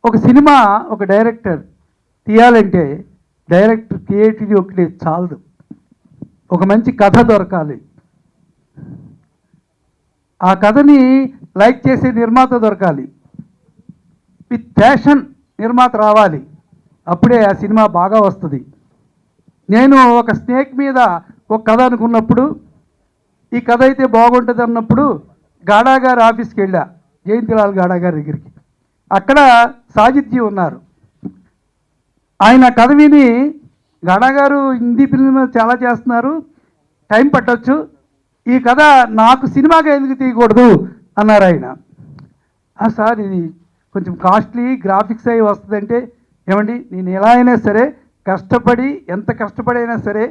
ఒక సినిమా ఒక డైరెక్టర్ తీయాలంటే డైరెక్టర్ క్రియేటివిటీ ఒకటి చాలదు. ఒక మంచి కథ దొరకాలి. ఆ కథని లైక్ చేసే నిర్మాత దొరకాలి. విత్ ప్యాషన్ నిర్మాత రావాలి. అప్పుడే ఆ సినిమా బాగా వస్తుంది. నేను ఒక స్నేక్ మీద ఒక కథ అనుకున్నప్పుడు, ఈ కథ అయితే బాగుంటుంది అన్నప్పుడు గాడా గారి ఆఫీస్కి వెళ్ళా, జయంతిలాల్ గాడా గారి దగ్గరికి. అక్కడ సాజిద్జీ ఉన్నారు. ఆయన కథ విని, గాడా గారు హిందీ ఫిల్మ్ చాలా చేస్తున్నారు, టైం పట్టవచ్చు, ఈ కథ నాకు సినిమాగా ఎందుకు తీయకూడదు అన్నారు ఆయన. సార్ ఇది కొంచెం కాస్ట్లీ, గ్రాఫిక్స్ అయి వస్తుందంటే, ఏమండి నేను ఎలా అయినా సరే కష్టపడి, ఎంత కష్టపడైనా సరే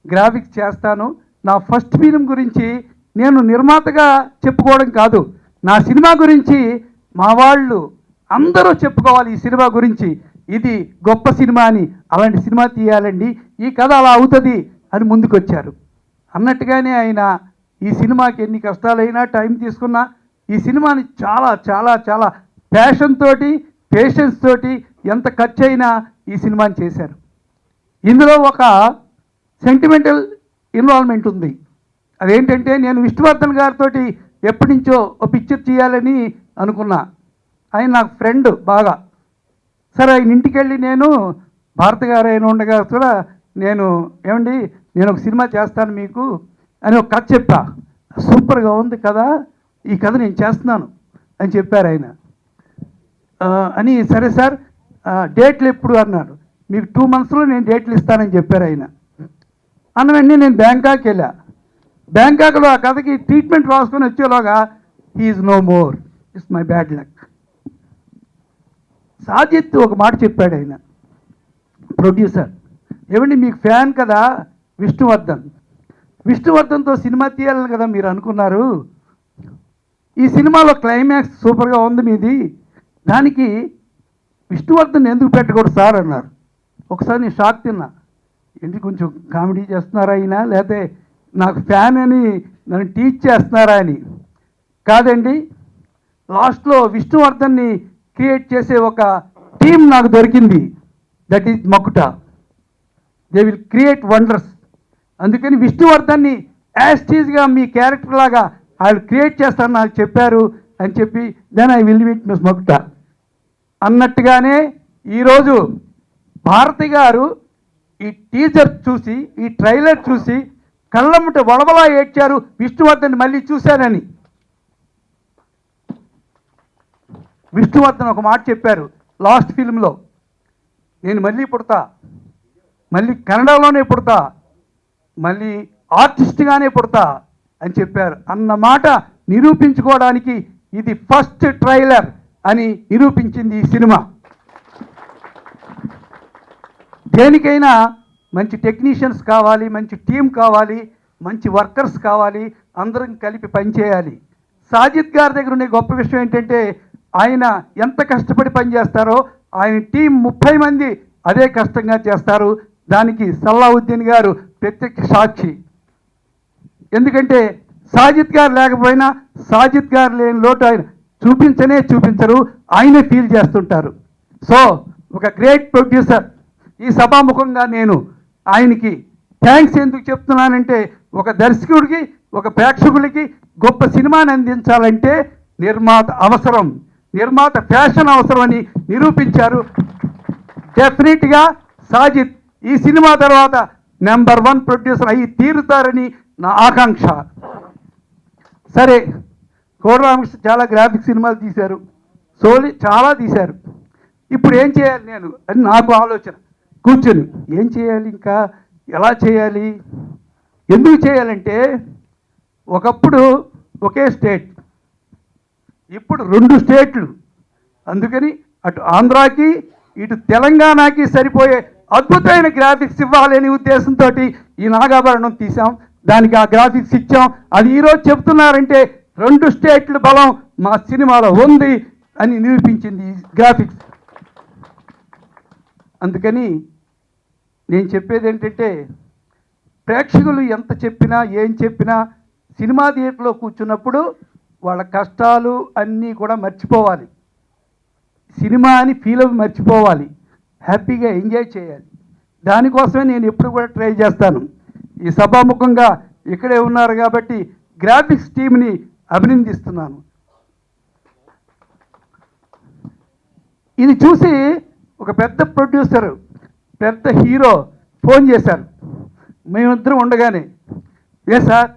గ్రాఫిక్స్ చేస్తాను. నా ఫస్ట్ ఫిల్మ్ గురించి నేను నిర్మాతగా చెప్పుకోవడం కాదు, నా సినిమా గురించి మా వాళ్ళు అందరూ చెప్పుకోవాలి ఈ సినిమా గురించి, ఇది గొప్ప సినిమా అని. అలాంటి సినిమా తీయాలండి, ఈ కథ అలా అవుతుంది అని ముందుకొచ్చారు. అన్నట్టుగానే ఆయన ఈ సినిమాకి ఎన్ని కష్టాలైనా, టైం తీసుకున్నా ఈ సినిమాని చాలా చాలా చాలా ప్యాషన్ తోటి, పేషెన్స్ తోటి, ఎంత ఖర్చు అయినా ఈ సినిమాని చేశారు. ఇందులో ఒక సెంటిమెంటల్ ఇన్వాల్వ్మెంట్ ఉంది. అదేంటంటే, నేను విష్ణువర్ధన్ గారితో ఎప్పటి నుంచో ఒక పిక్చర్ చేయాలని అనుకున్నా. ఆయన నాకు ఫ్రెండ్ బాగా. సరే ఆయన ఇంటికి వెళ్ళి నేను, భారత గారు అయిన ఉండగా కూడా నేను, ఏమండి నేను ఒక సినిమా చేస్తాను మీకు అని ఒక కథ చెప్పా. సూపర్గా ఉంది కదా, ఈ కథ నేను చేస్తున్నాను అని చెప్పారు ఆయన. అని సరే సార్ డేట్లు ఎప్పుడు అన్నారు. మీకు 2 monthsలో నేను డేట్లు ఇస్తానని చెప్పారు ఆయన. అన్న వెంటనే నేను బ్యాంకాక్ వెళ్ళా. బ్యాంకాక్లో ఆ కథకి ట్రీట్మెంట్ రాసుకొని వచ్చేలోగా he's no more, it's my bad luck. Sajid ఒక మాట చెప్పాడు ఆయన, ప్రొడ్యూసర్, ఏమండి మీకు ఫ్యాన్ కదా విష్ణువర్ధన్, విష్ణువర్ధన్తో సినిమా తీయాలని కదా మీరు అనుకున్నారు, ఈ సినిమాలో క్లైమాక్స్ సూపర్గా ఉంది మీది, దానికి విష్ణువర్ధన్ ఎందుకు పెట్టకూడదు సార్ అన్నారు. ఒకసారి నేను షాక్ తిన్నా. ఏంటి కొంచెం కామెడీ చేస్తున్నారా అయినా, లేకపోతే నాకు ఫ్యాన్ అని నన్ను టీచ్ చేస్తున్నారా అని. కాదండి, లాస్ట్లో విష్ణువర్ధన్ని క్రియేట్ చేసే ఒక టీం నాకు దొరికింది, that is మకుటా. They will create wonders. అందుకని విష్ణువర్ధన్ని యాస్టీజ్గా మీ క్యారెక్టర్ లాగా వాళ్ళు క్రియేట్ చేస్తారని నాకు చెప్పారు అని చెప్పి, then I will meet miss మకుటా అన్నట్టుగానే ఈరోజు భారతి గారు ఈ టీజర్ చూసి, ఈ ట్రైలర్ చూసి కళ్ళమ్మట వడవలా ఏడ్చారు, విష్ణువర్ధన్ మళ్ళీ చూశానని. విష్ణువర్ధన్ ఒక మాట చెప్పారు లాస్ట్ ఫిల్మ్లో, నేను మళ్ళీ పుడతా, మళ్ళీ కన్నడలోనే పుడతా, మళ్ళీ ఆర్టిస్ట్గానే పుడతా అని చెప్పారు. అన్న మాట నిరూపించుకోవడానికి ఇది ఫస్ట్ ట్రైలర్ అని నిరూపించింది ఈ సినిమా. దేనికైనా మంచి టెక్నీషియన్స్ కావాలి, మంచి టీం కావాలి, మంచి వర్కర్స్ కావాలి, అందరం కలిపి పనిచేయాలి. సాజిద్ గారి దగ్గర ఉండే గొప్ప విషయం ఏంటంటే, ఆయన ఎంత కష్టపడి పనిచేస్తారో ఆయన టీం 30 మంది అదే కష్టంగా చేస్తారు. దానికి సల్లావుద్దీన్ గారు ప్రత్యక్ష సాక్షి. ఎందుకంటే సాజిద్ గారు లేకపోయినా, సాజిద్ గారు లేని లోటు ఆయన చూపించరు, ఆయనే ఫీల్ చేస్తుంటారు. సో ఒక గ్రేట్ ప్రొడ్యూసర్, ఈ సభాముఖంగా నేను ఆయనకి థ్యాంక్స్ ఎందుకు చెప్తున్నానంటే, ఒక దర్శకుడికి, ఒక ప్రేక్షకుడికి గొప్ప సినిమాని అందించాలంటే నిర్మాత అవసరం, నిర్మాత ఫ్యాషన్ అవసరం అని నిరూపించారు. డెఫినెట్గా సాజిద్ ఈ సినిమా తర్వాత నెంబర్ 1 ప్రొడ్యూసర్ అయ్యి తీరుతారని నా ఆకాంక్ష. సరే, కోడరామకృష్ణ చాలా గ్రాఫిక్ సినిమాలు తీశారు, సోలి చాలా తీశారు. ఇప్పుడు ఏం చేయాలి నేను అని నాకు ఆలోచన. కూర్చొని ఏం చేయాలి, ఇంకా ఎలా చేయాలి, ఎందుకు చేయాలంటే, ఒకప్పుడు ఒకే స్టేట్, ఇప్పుడు 2 స్టేట్లు. అందుకని అటు ఆంధ్రాకి ఇటు తెలంగాణకి సరిపోయే అద్భుతమైన గ్రాఫిక్స్ ఇవ్వాలనే ఉద్దేశంతో ఈ నాగాభరణం తీసాం. దానికి ఆ గ్రాఫిక్స్ ఇచ్చాం. అది ఈరోజు చెప్తున్నారంటే 2 స్టేట్ల బలం మా సినిమాలో ఉంది అని నిరూపించింది ఈ గ్రాఫిక్స్. అందుకని నేను చెప్పేది ఏంటంటే, ప్రేక్షకులు ఎంత చెప్పినా, ఏం చెప్పినా, సినిమా థియేటర్లో కూర్చున్నప్పుడు వాళ్ళ కష్టాలు అన్నీ కూడా మర్చిపోవాలి. సినిమా అని ఫీల్ అవి మర్చిపోవాలి, హ్యాపీగా ఎంజాయ్ చేయాలి. దానికోసమే నేను ఎప్పుడు కూడా ట్రై చేస్తాను. ఈ సభాముఖంగా ఇక్కడే ఉన్నారు కాబట్టి గ్రాఫిక్స్ టీంని అభినందిస్తున్నాను. ఇది చూసి ఒక పెద్ద ప్రొడ్యూసర్, పెద్ద హీరో ఫోన్ చేశారు. మేమిద్దరం ఉండగానే, ఏ సార్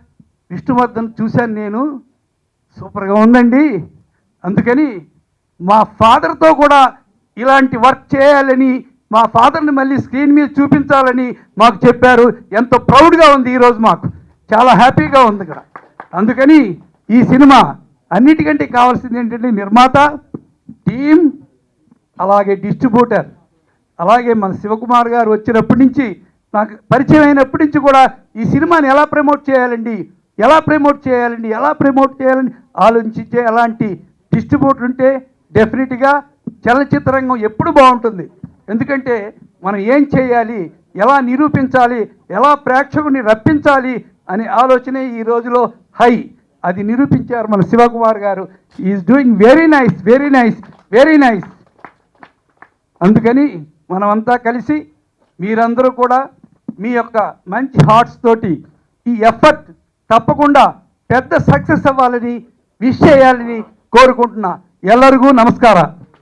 విష్ణువర్ధన్ చూశాను నేను, సూపర్గా ఉందండి, అందుకని మా ఫాదర్తో కూడా ఇలాంటి వర్క్ చేయాలని, మా ఫాదర్ని మళ్ళీ స్క్రీన్ మీద చూపించాలని మాకు చెప్పారు. ఎంతో ప్రౌడ్గా ఉంది ఈరోజు, మాకు చాలా హ్యాపీగా ఉంది ఇక్కడ. అందుకని ఈ సినిమా అన్నిటికంటే కావాల్సింది ఏంటంటే నిర్మాత, టీం, అలాగే డిస్ట్రిబ్యూటర్, అలాగే మన శివకుమార్ గారు వచ్చినప్పటి నుంచి నాకు పరిచయం అయినప్పటి నుంచి కూడా ఈ సినిమాని ఎలా ప్రమోట్ చేయాలని ఆలోచించే అలాంటి డిస్ట్రిబ్యూటర్ ఉంటే డెఫినెట్గా చలనచిత్ర రంగం ఎప్పుడు బాగుంటుంది. ఎందుకంటే మనం ఏం చేయాలి, ఎలా నిరూపించాలి, ఎలా ప్రేక్షకుని రప్పించాలి అనే ఆలోచనే ఈ రోజులో హై. అది నిరూపించారు మన శివకుమార్ గారు. Is doing very nice, very nice, very nice. అందుకని మనమంతా కలిసి మీరందరూ కూడా మీ యొక్క మంచి హార్ట్స్ తోటి ఈ ఎఫర్ట్ తప్పకుండా పెద్ద సక్సెస్ అవ్వాలని, విష్ చేయాలని కోరుకుంటున్నా. ఎల్లరిಗೂ నమస్కారం.